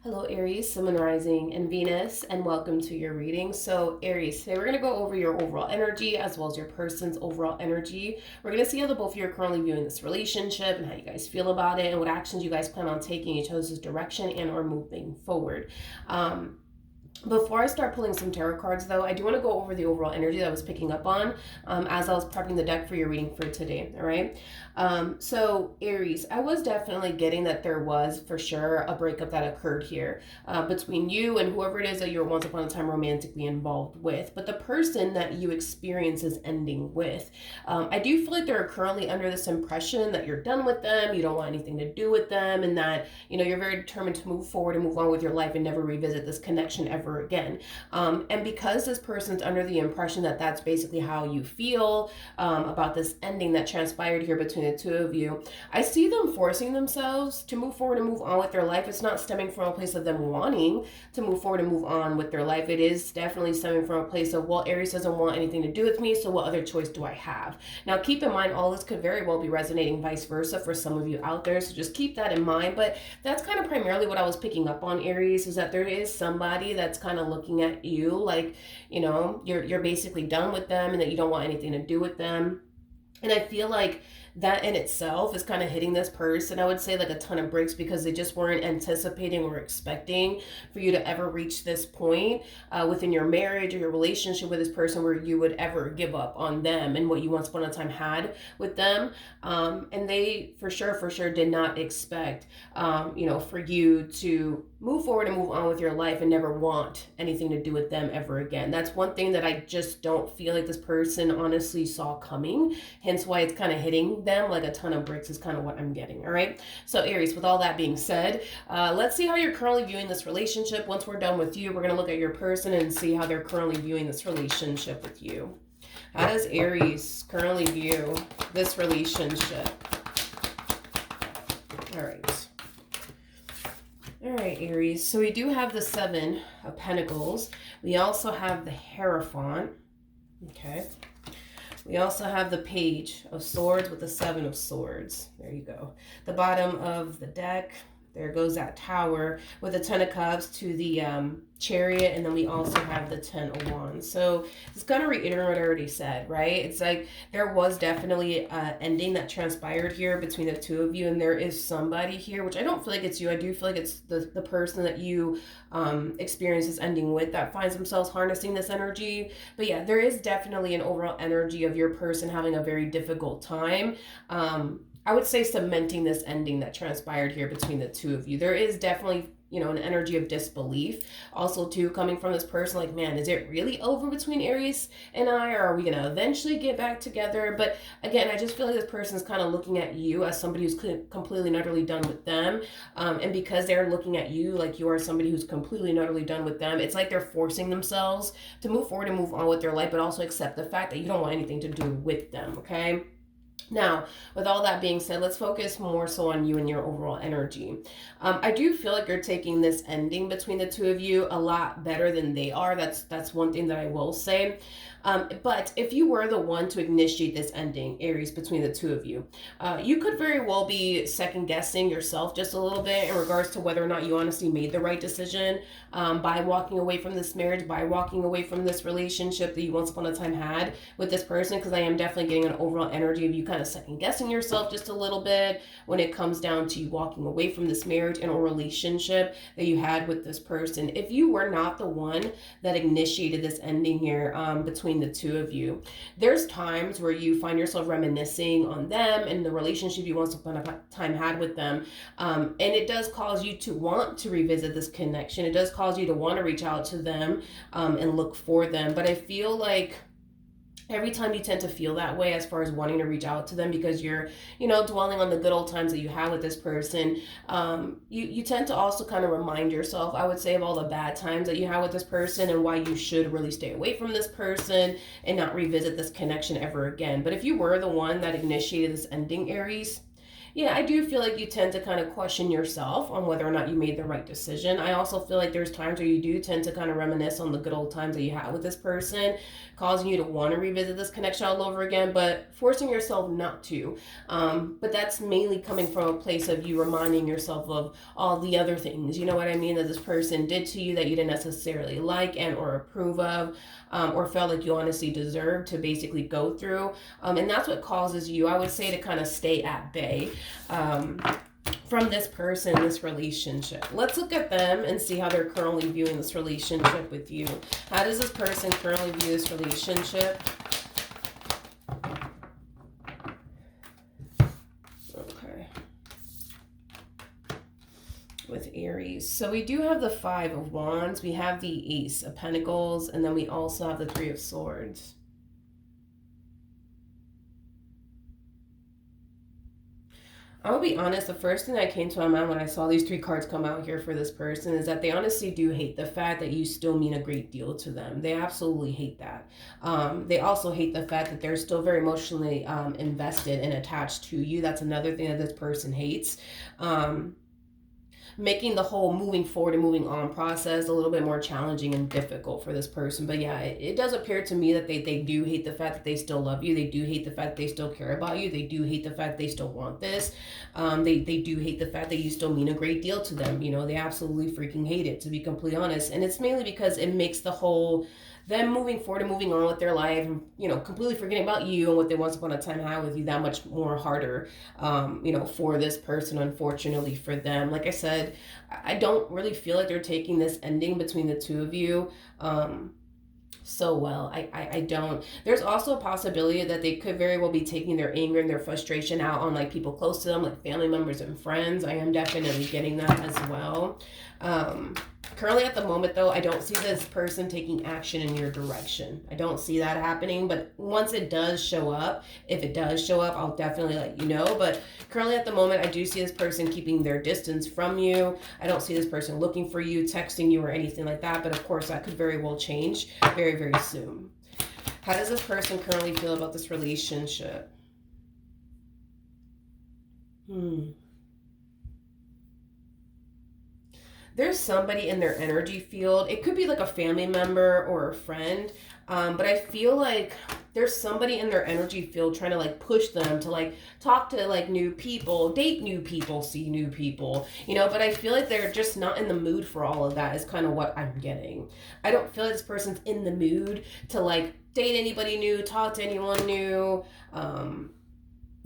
Hello, Aries, Sun, Rising, and Venus, and welcome to your reading. So, Aries, today we're going to go over your overall energy as well as your person's overall energy. We're going to see how the both of you are currently viewing this relationship and how you guys feel about it and what actions you guys plan on taking each other's direction and or moving forward. Before I start pulling some tarot cards, though, I do want to go over the overall energy that I was picking up on as I was prepping the deck for your reading for today, all right? So, Aries, I was definitely getting that there was, for sure, a breakup that occurred here between you and whoever it is that you were once upon a time romantically involved with. But the person that you experience is ending with. I do feel like they're currently under this impression that you're done with them, you don't want anything to do with them, and that, you're very determined to move forward and move on with your life and never revisit this connection ever again. And because this person's under the impression that that's basically how you feel about this ending that transpired here between the two of you, I see them forcing themselves to move forward and move on with their life. It's not stemming from a place of them wanting to move forward and move on with their life. It is definitely stemming from a place of, well, Aries doesn't want anything to do with me, so what other choice do I have? Now, keep in mind, all this could very well be resonating vice versa for some of you out there, so just keep that in mind. But that's kind of primarily what I was picking up on, Aries, is that there is somebody that's kind of looking at you like, you're basically done with them and that you don't want anything to do with them. And I feel like that in itself is kind of hitting this person, I would say, like a ton of bricks, because they just weren't anticipating or expecting for you to ever reach this point within your marriage or your relationship with this person where you would ever give up on them and what you once upon a time had with them. And they for sure did not expect, for you to move forward and move on with your life and never want anything to do with them ever again. That's one thing that I just don't feel like this person honestly saw coming, hence why it's kind of hitting them like a ton of bricks is kind of what I'm getting. All right, so Aries, with all that being said, let's see how you're currently viewing this relationship. Once we're done with you, we're going to look at your person and see how they're currently viewing this relationship with you. How does Aries currently view this relationship? All right. All right, Aries. So we do have the Seven of Pentacles. We also have the Hierophant. Okay. We also have the Page of Swords with the Seven of Swords. There you go. The bottom of the deck, there goes that Tower with the Ten of Cups to the Chariot, and then we also have the Ten of Wands. So it's going to reiterate what I already said, right? It's like there was definitely an ending that transpired here between the two of you, and there is somebody here, which I don't feel like it's you. I do feel like it's the person that you experience this ending with that finds themselves harnessing this energy. But yeah, there is definitely an overall energy of your person having a very difficult time. I would say cementing this ending that transpired here between the two of you. There is definitely, an energy of disbelief also too coming from this person, like, man, is it really over between Aries and I, or are we gonna eventually get back together? But again, I just feel like this person is kind of looking at you as somebody who's completely and utterly done with them, and because they're looking at you like you are somebody who's completely and utterly done with them, it's like they're forcing themselves to move forward and move on with their life, but also accept the fact that you don't want anything to do with them. Okay, now, with all that being said, let's focus more so on you and your overall energy. I do feel like you're taking this ending between the two of you a lot better than they are. That's one thing that I will say. But if you were the one to initiate this ending, Aries, between the two of you, you could very well be second guessing yourself just a little bit in regards to whether or not you honestly made the right decision by walking away from this marriage, by walking away from this relationship that you once upon a time had with this person, because I am definitely getting an overall energy of you kind of second guessing yourself just a little bit when it comes down to you walking away from this marriage and a relationship that you had with this person. If you were not the one that initiated this ending here between the two of you, there's times where you find yourself reminiscing on them and the relationship you once upon a time had with them, and it does cause you to want to revisit this connection. It does cause you to want to reach out to them and look for them. But I feel like every time you tend to feel that way as far as wanting to reach out to them because you're, dwelling on the good old times that you had with this person, you tend to also kind of remind yourself, I would say, of all the bad times that you had with this person and why you should really stay away from this person and not revisit this connection ever again. But if you were the one that initiated this ending, Aries, Yeah, I do feel like you tend to kind of question yourself on whether or not you made the right decision. I also feel like there's times where you do tend to kind of reminisce on the good old times that you had with this person, causing you to want to revisit this connection all over again, but forcing yourself not to. But that's mainly coming from a place of you reminding yourself of all the other things, you know what I mean, that this person did to you that you didn't necessarily like and or approve of, or felt like you honestly deserved to basically go through. And that's what causes you, I would say, to kind of stay at bay. Um, from this person, this relationship. Let's look at them and see how they're currently viewing this relationship with you. How does this person currently view this relationship? Okay. With Aries. So we do have the Five of Wands, we have the Ace of Pentacles, and then we also have the Three of Swords. I'll be honest, the first thing that came to my mind when I saw these three cards come out here for this person is that they honestly do hate the fact that you still mean a great deal to them. They absolutely hate that. They also hate the fact that they're still very emotionally invested and attached to you. That's another thing that this person hates. Making the whole moving forward and moving on process a little bit more challenging and difficult for this person. But yeah, it does appear to me that they do hate the fact that they still love you. They do hate the fact that they still care about you. They do hate the fact they still want this. They do hate the fact that you still mean a great deal to them. You know, they absolutely freaking hate it, to be completely honest. And it's mainly because it makes the whole them moving forward and moving on with their life, and, you know, completely forgetting about you and what they once upon a time had with you, that much more harder, you know, for this person, unfortunately for them. Like I said, I don't really feel like they're taking this ending between the two of you so well. I don't. There's also a possibility that they could very well be taking their anger and their frustration out on like people close to them, like family members and friends. I am definitely getting that as well. Currently at the moment though, I don't see this person taking action in your direction. I don't see that happening, but once it does show up, if it does show up, I'll definitely let you know. But currently at the moment, I do see this person keeping their distance from you. I don't see this person looking for you, texting you, or anything like that. But of course, that could very well change very, very soon. How does this person currently feel about this relationship? There's somebody in their energy field. It could be like a family member or a friend. But I feel like there's somebody in their energy field trying to like push them to like talk to like new people, date new people, see new people, you know, but I feel like they're just not in the mood for all of that is kind of what I'm getting. I don't feel like this person's in the mood to like date anybody new, talk to anyone new,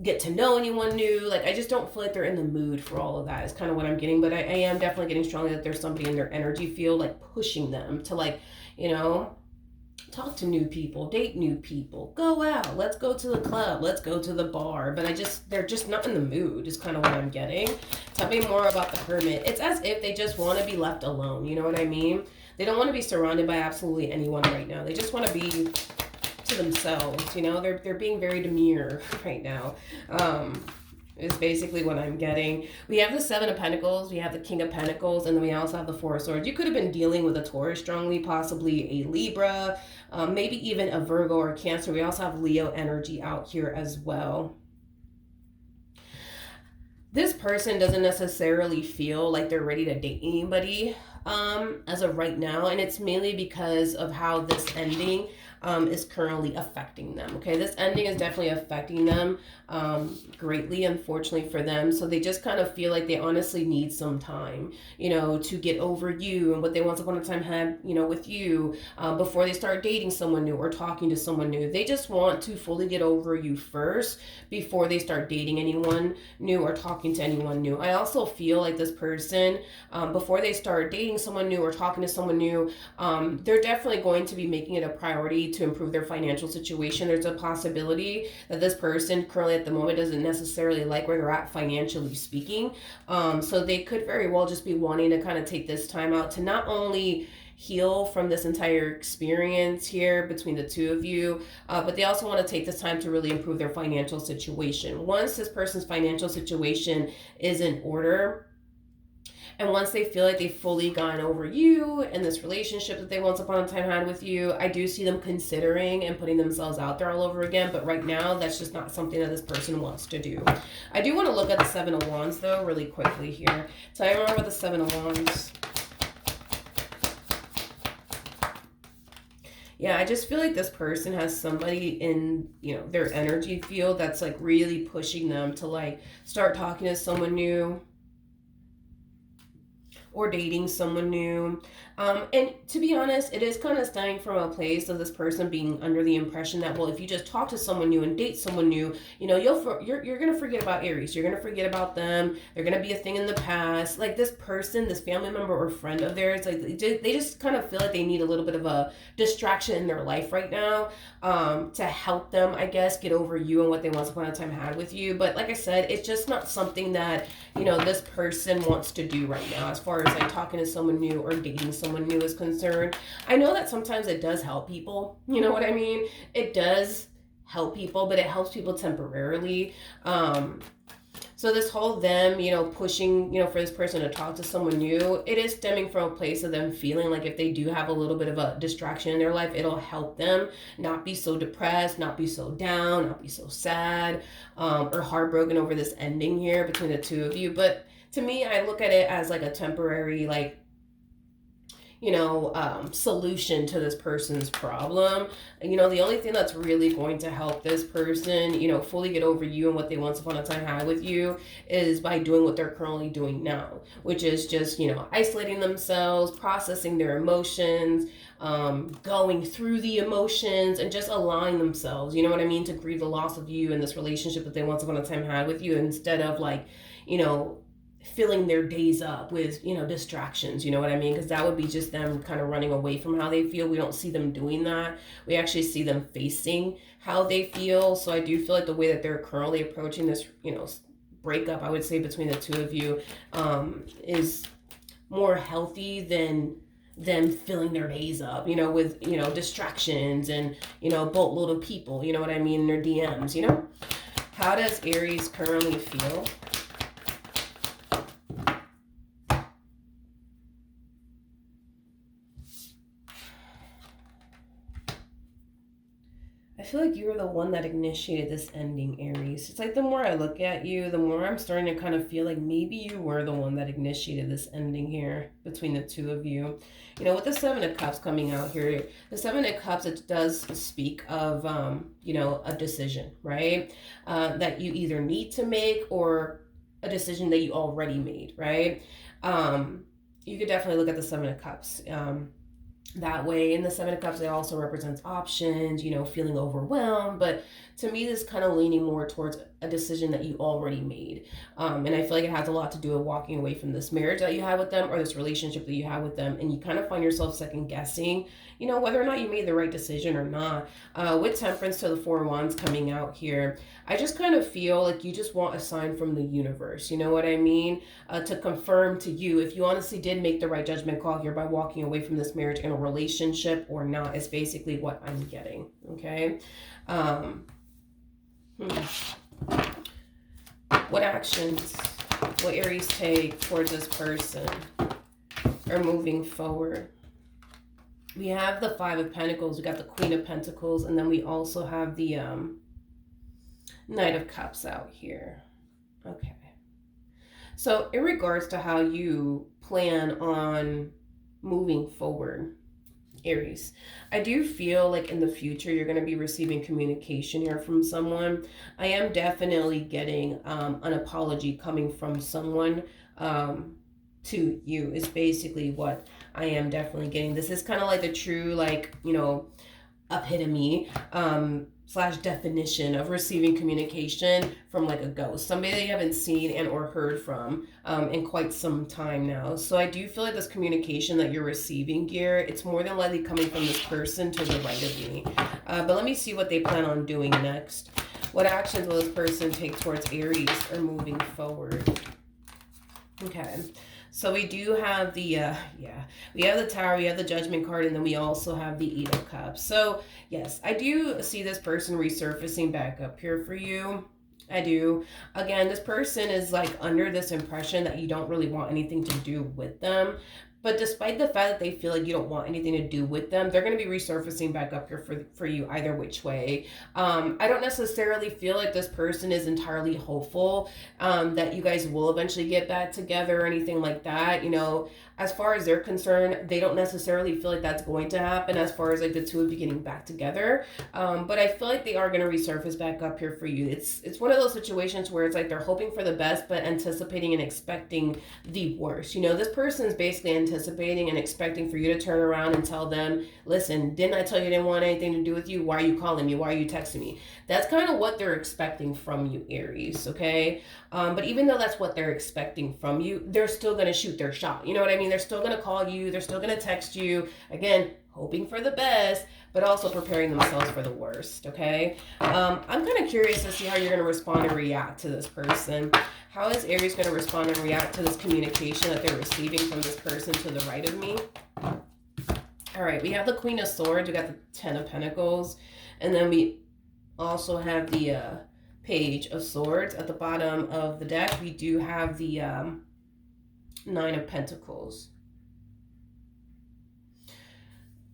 get to know anyone new. Like, I just don't feel like they're in the mood for all of that is kind of what I'm getting. But I am definitely getting strongly that there's somebody in their energy field like pushing them to like, you know, talk to new people, date new people, go out, let's go to the club, let's go to the bar. But they're just not in the mood is kind of what I'm getting. Tell me more about the Hermit. It's as if they just want to be left alone, you know what I mean? They don't want to be surrounded by absolutely anyone right now. They just want to be to themselves, you know. They're being very demure right now. Is basically what I'm getting. We have the Seven of Pentacles, we have the King of Pentacles, and then we also have the Four of Swords. You could have been dealing with a Taurus strongly, possibly a Libra, maybe even a Virgo or a Cancer. We also have Leo energy out here as well. This person doesn't necessarily feel like they're ready to date anybody as of right now, and it's mainly because of how this ending is currently affecting them. Okay, this ending is definitely affecting them greatly, unfortunately for them. So they just kind of feel like they honestly need some time, you know, to get over you and what they once upon a time had, you know, with you before they start dating someone new or talking to someone new. They just want to fully get over you first before they start dating anyone new or talking to anyone new. I also feel like this person, before they start dating someone new or talking to someone new, they're definitely going to be making it a priority to improve their financial situation. There's a possibility that this person currently at the moment doesn't necessarily like where they're at financially speaking. So they could very well just be wanting to kind of take this time out to not only heal from this entire experience here between the two of you, but they also want to take this time to really improve their financial situation. Once this person's financial situation is in order, And once they feel like they've fully gone over you and this relationship that they once upon a time had with you, I do see them considering and putting themselves out there all over again. But right now, that's just not something that this person wants to do. I do want to look at the Seven of Wands, though, really quickly here. So I remember the Seven of Wands. Yeah, I just feel like this person has somebody in, their energy field that's like really pushing them to like start talking to someone new or dating someone new. And to be honest, it is kind of stemming from a place of this person being under the impression that, well, if you just talk to someone new and date someone new, you're gonna forget about Aries. You're gonna forget about them. They're gonna be a thing in the past. Like this person, this family member or friend of theirs, like they just kind of feel like they need a little bit of a distraction in their life right now, to help them, I guess, get over you and what they once upon a time had with you. But like I said, it's just not something that this person wants to do right now as far as like talking to someone new or dating someone new is concerned. I know that sometimes it does help people. You know what I mean? It does help people, but it helps people temporarily. So this whole them, pushing, for this person to talk to someone new, it is stemming from a place of them feeling like if they do have a little bit of a distraction in their life, it'll help them not be so depressed, not be so down, not be so sad, or heartbroken over this ending here between the two of you. But to me, I look at it as like a temporary, like, solution to this person's problem. The only thing that's really going to help this person, fully get over you and what they once upon a time had with you is by doing what they're currently doing now, which is just, isolating themselves, processing their emotions, going through the emotions and just allowing themselves, you know what I mean, to grieve the loss of you and this relationship that they once upon a time had with you instead of like, filling their days up with distractions, you know what I mean, because that would be just them kind of running away from how they feel. We don't see them doing that. We actually see them facing how they feel. So I do feel like the way that they're currently approaching this breakup, I would say, between the two of you, is more healthy than them filling their days up with distractions and boatload of people, you know what I mean, in their DMs. How does Aries currently feel? I feel like you were the one that initiated this ending, Aries. It's like the more I look at you, the more I'm starting to kind of feel like maybe you were the one that initiated this ending here between the two of you. With the Seven of Cups coming out here, the Seven of Cups, it does speak of, a decision, right? That you either need to make or a decision that you already made, right? You could definitely look at the Seven of Cups. That way. In the Seven of Cups, it also represents options, feeling overwhelmed. But to me, this is kind of leaning more towards a decision that you already made. And I feel like it has a lot to do with walking away from this marriage that you had with them or this relationship that you had with them. And you kind of find yourself second guessing, whether or not you made the right decision or not. With Temperance to the Four of Wands coming out here, I just kind of feel like you just want a sign from the universe. You know what I mean? To confirm to you if you honestly did make the right judgment call here by walking away from this marriage and a relationship or not, is basically what I'm getting. Okay. What actions will Aries take towards this person or moving forward? We have the Five of Pentacles, we got the Queen of Pentacles, and then we also have the Knight of Cups out here. Okay. So in regards to how you plan on moving forward, Aries, I do feel like in the future you're going to be receiving communication here from someone. I am definitely getting an apology coming from someone to you is basically what I am definitely getting. This is kind of like the true, like, epitome slash definition of receiving communication from like a ghost, somebody that you haven't seen and or heard from in quite some time now. So I do feel like this communication that you're receiving here, it's more than likely coming from this person to the right of me. But let me see what they plan on doing next. What actions will this person take towards Aries or moving forward? Okay. So we do have the, we have the Tower, we have the Judgment card, and then we also have the Eight of Cups. So yes, I do see this person resurfacing back up here for you. I do. Again, this person is like under this impression that you don't really want anything to do with them. But despite the fact that they feel like you don't want anything to do with them, they're going to be resurfacing back up here for you either which way. I don't necessarily feel like this person is entirely hopeful that you guys will eventually get back together or anything like that. You know, as far as they're concerned, they don't necessarily feel like that's going to happen as far as like the two of you getting back together. But I feel like they are going to resurface back up here for you. It's one of those situations where it's like they're hoping for the best, but anticipating and expecting the worst. You know, this person is basically anticipating and expecting for you to turn around and tell them, listen, didn't I tell you I didn't want anything to do with you? Why are you calling me? Why are you texting me? That's kind of what they're expecting from you, Aries, okay? But even though that's what they're expecting from you, they're still going to shoot their shot. You know what I mean? They're still going to call you. They're still going to text you. Again, hoping for the best, but also preparing themselves for the worst, okay? I'm kind of curious to see how you're going to respond and react to this person. How is Aries going to respond and react to this communication that they're receiving from this person to the right of me? All right, we have the Queen of Swords. We got the Ten of Pentacles. And then we also have the Page of Swords. At the bottom of the deck, we do have the Nine of Pentacles.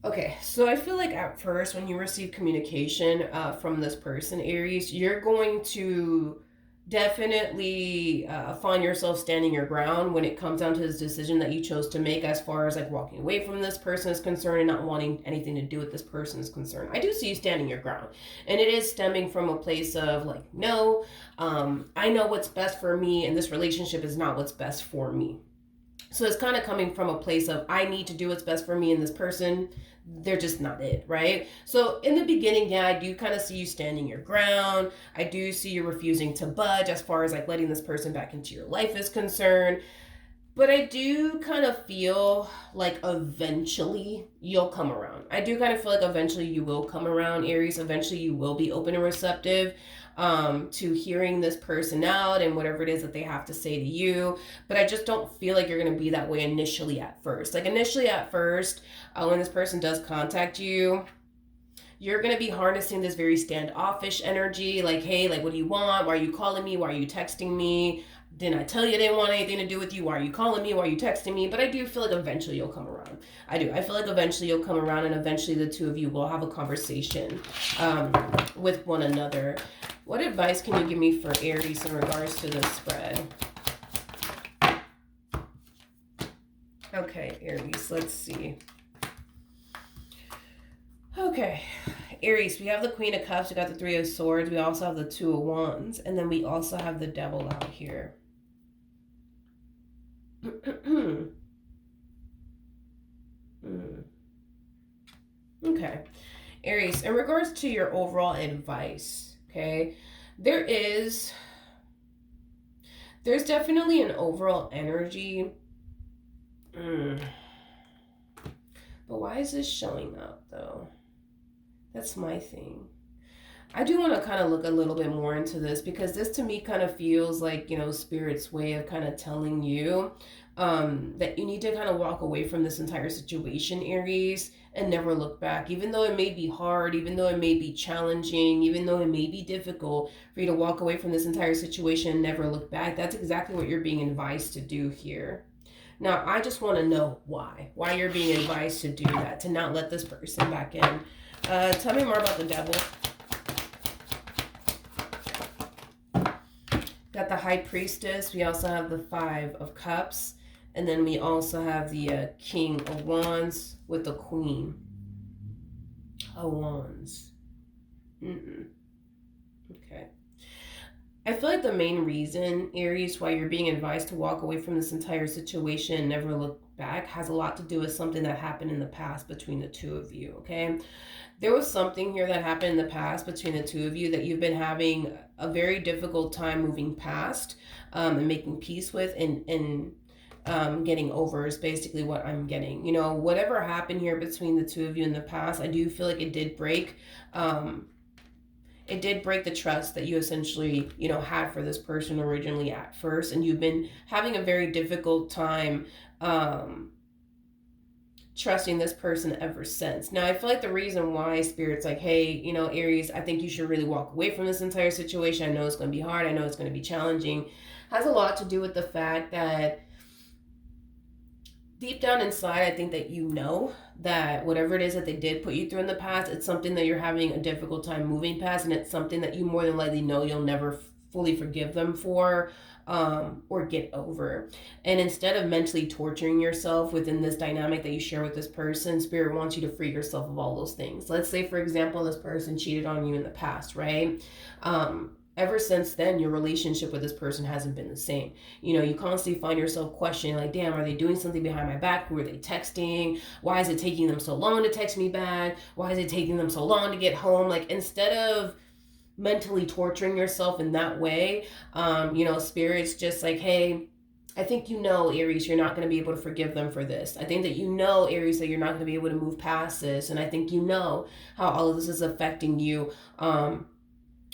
Okay, so I feel like at first when you receive communication from this person, Aries, you're going to definitely find yourself standing your ground when it comes down to this decision that you chose to make as far as like walking away from this person is concerned and not wanting anything to do with this person is concerned. I do see you standing your ground, and it is stemming from a place of like, no, I know what's best for me, and this relationship is not what's best for me. So it's kind of coming from a place of I need to do what's best for me and this person, they're just not it, right? So in the beginning, yeah, I do kind of see you standing your ground. I do see you refusing to budge as far as like letting this person back into your life is concerned. But I do kind of feel like eventually you'll come around. I do kind of feel like eventually you will come around, Aries. Eventually you will be open and receptive to hearing this person out and whatever it is that they have to say to you. But I just don't feel like you're going to be that way initially at first. Like initially at first, when this person does contact you, you're going to be harnessing this very standoffish energy. Like, hey, like, what do you want? Why are you calling me? Why are you texting me? Didn't I tell you I didn't want anything to do with you? Why are you calling me? Why are you texting me? But I do feel like eventually you'll come around. I do. I feel like eventually you'll come around and eventually the two of you will have a conversation with one another. What advice can you give me for Aries in regards to this spread? Okay, Aries, let's see. Okay, Aries, we have the Queen of Cups, we got the Three of Swords, we also have the Two of Wands, and then we also have the Devil out here. Okay, Aries, in regards to your overall advice, okay, there's definitely an overall energy. But why is this showing up though? That's my thing. I do want to kind of look a little bit more into this because this to me kind of feels like, you know, Spirit's way of kind of telling you that you need to kind of walk away from this entire situation, Aries, and never look back. Even though it may be hard, even though it may be challenging, even though it may be difficult for you to walk away from this entire situation and never look back, that's exactly what you're being advised to do here. Now, I just want to know why you're being advised to do that, to not let this person back in. Tell me more about the Devil. Got the High Priestess. We also have the Five of Cups. And then we also have the King of Wands with the Queen of Wands. Okay. I feel like the main reason, Aries, why you're being advised to walk away from this entire situation and never look back has a lot to do with something that happened in the past between the two of you, okay? There was something here that happened in the past between the two of you that you've been having a very difficult time moving past and making peace with and getting over is basically what I'm getting. You know, whatever happened here between the two of you in the past, I do feel like it did break the trust that you essentially, you know, had for this person originally at first. And you've been having a very difficult time trying trusting this person ever since. Now, I feel like the reason why Spirit's like, hey, you know, Aries, I think you should really walk away from this entire situation. I know it's going to be hard. I know it's going to be challenging. Has a lot to do with the fact that deep down inside, I think that you know that whatever it is that they did put you through in the past, it's something that you're having a difficult time moving past, and it's something that you more than likely know you'll never fully forgive them for, or get over. And instead of mentally torturing yourself within this dynamic that you share with this person, Spirit wants you to free yourself of all those things. Let's say, for example, this person cheated on you in the past, right? Ever since then, your relationship with this person hasn't been the same. You know, you constantly find yourself questioning, like, damn, are they doing something behind my back? Who are they texting? Why is it taking them so long to text me back? Why is it taking them so long to get home? Like, instead of mentally torturing yourself in that way, you know, Spirit's just like, hey, I think you know, Aries, you're not going to be able to forgive them for this. I think that you know, Aries, that you're not going to be able to move past this. And I think you know how all of this is affecting you,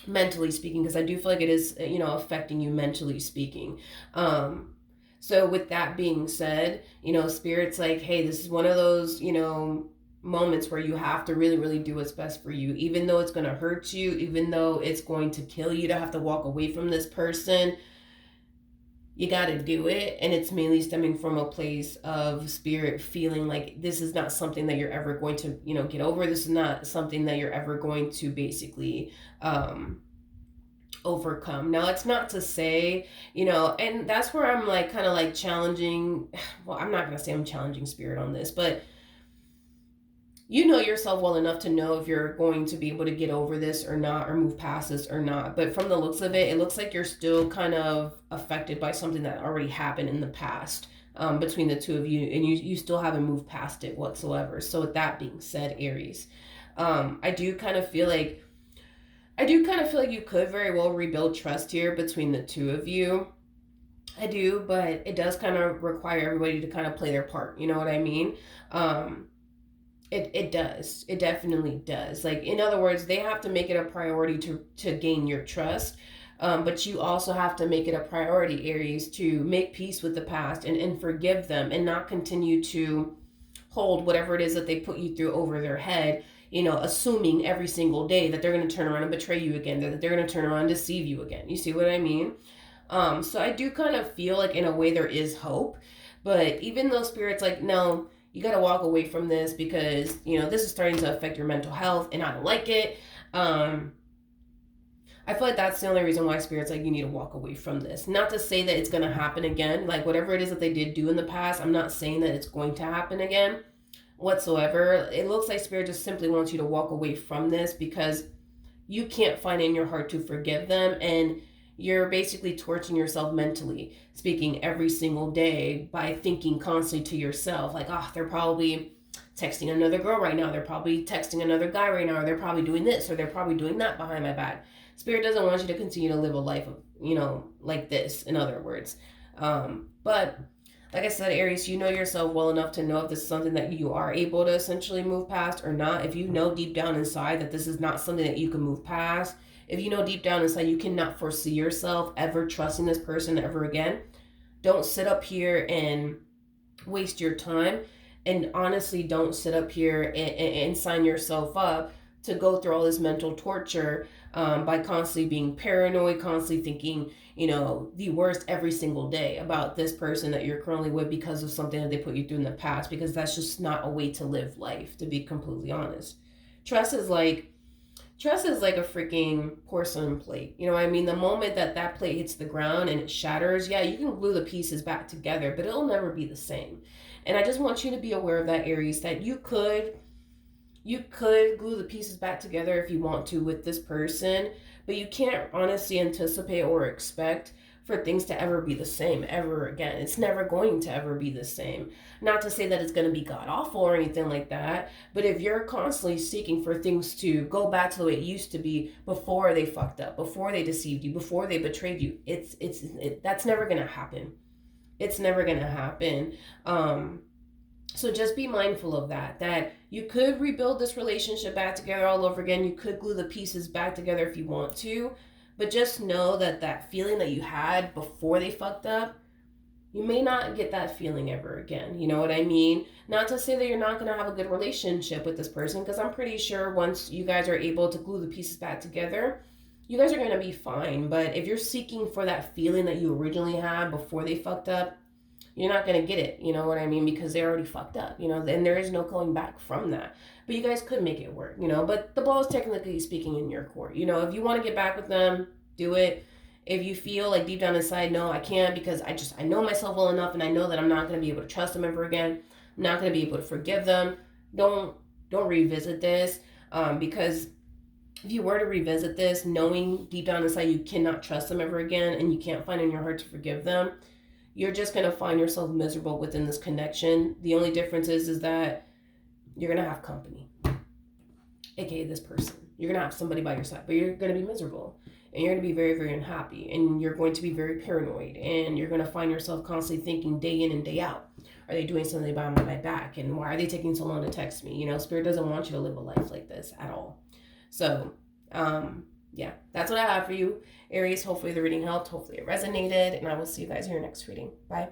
mentally speaking, because I do feel like it is, you know, affecting you mentally speaking. So with that being said, you know, Spirit's like, hey, this is one of those, you know, moments where you have to really, really do what's best for you, even though it's going to hurt you, even though it's going to kill you to have to walk away from this person. You got to do it. And it's mainly stemming from a place of Spirit feeling like this is not something that you're ever going to, you know, get over. This is not something that you're ever going to basically overcome. Now, it's not to say, you know, and that's where I'm like kind of like challenging. Well, I'm not going to say I'm challenging Spirit on this, but you know yourself well enough to know if you're going to be able to get over this or not, or move past this or not. But from the looks of it, it looks like you're still kind of affected by something that already happened in the past, between the two of you, and you still haven't moved past it whatsoever. So with that being said, Aries, I do kind of feel like you could very well rebuild trust here between the two of you. I do, but it does kind of require everybody to kind of play their part. You know what I mean? It does. It definitely does. Like, in other words, they have to make it a priority to gain your trust. But you also have to make it a priority, Aries, to make peace with the past and forgive them, and not continue to hold whatever it is that they put you through over their head, you know, assuming every single day that they're going to turn around and betray you again, that they're going to turn around and deceive you again. You see what I mean? So I do kind of feel like in a way there is hope, but even though Spirit's like, no, you got to walk away from this because, you know, this is starting to affect your mental health and I don't like it. I feel like that's the only reason why Spirit's like, you need to walk away from this. Not to say that it's going to happen again. Like, whatever it is that they did do in the past, I'm not saying that it's going to happen again whatsoever. It looks like Spirit just simply wants you to walk away from this because you can't find in your heart to forgive them, and you're basically torturing yourself mentally speaking every single day by thinking constantly to yourself like, oh, they're probably texting another girl right now, they're probably texting another guy right now, or they're probably doing this, or they're probably doing that behind my back. Spirit doesn't want you to continue to live a life of, you know, like this, in other words. But like I said, Aries, you know yourself well enough to know if this is something that you are able to essentially move past or not. If you know deep down inside that this is not something that you can move past, if you know deep down inside you cannot foresee yourself ever trusting this person ever again, don't sit up here and waste your time. And honestly, don't sit up here and sign yourself up to go through all this mental torture, by constantly being paranoid, constantly thinking, you know, the worst every single day about this person that you're currently with because of something that they put you through in the past, because that's just not a way to live life, to be completely honest. Trust is like a freaking porcelain plate. You know what I mean? The moment that plate hits the ground and it shatters, yeah, you can glue the pieces back together, but it'll never be the same. And I just want you to be aware of that, Aries, that you could glue the pieces back together if you want to with this person, but you can't honestly anticipate or expect for things to ever be the same ever again. It's never going to ever be the same. Not to say that it's going to be god awful or anything like that, but if you're constantly seeking for things to go back to the way it used to be before they fucked up, before they deceived you, before they betrayed you, that's never going to happen. It's never going to happen. So just be mindful of that you could rebuild this relationship back together all over again. You could glue the pieces back together if you want to, but just know that feeling that you had before they fucked up, you may not get that feeling ever again. You know what I mean? Not to say that you're not going to have a good relationship with this person, because I'm pretty sure once you guys are able to glue the pieces back together, you guys are going to be fine. But if you're seeking for that feeling that you originally had before they fucked up, you're not going to get it. You know what I mean? Because they already fucked up, and there is no going back from that. But you guys could make it work, but the ball is technically speaking in your court. If you want to get back with them, do it. If you feel like deep down inside, no, I can't, because I know myself well enough, and I know that I'm not going to be able to trust them ever again. I'm not going to be able to forgive them. Don't revisit this, because if you were to revisit this, knowing deep down inside you cannot trust them ever again, and you can't find in your heart to forgive them, you're just going to find yourself miserable within this connection. The only difference is that you're going to have company, aka this person. You're going to have somebody by your side, but you're going to be miserable, and you're going to be very, very unhappy, and you're going to be very paranoid, and you're going to find yourself constantly thinking day in and day out, are they doing something behind my back, and why are they taking so long to text me? Spirit doesn't want you to live a life like this at all. So yeah, that's what I have for you, Aries. Hopefully the reading helped, hopefully it resonated, and I will see you guys in your next reading. Bye.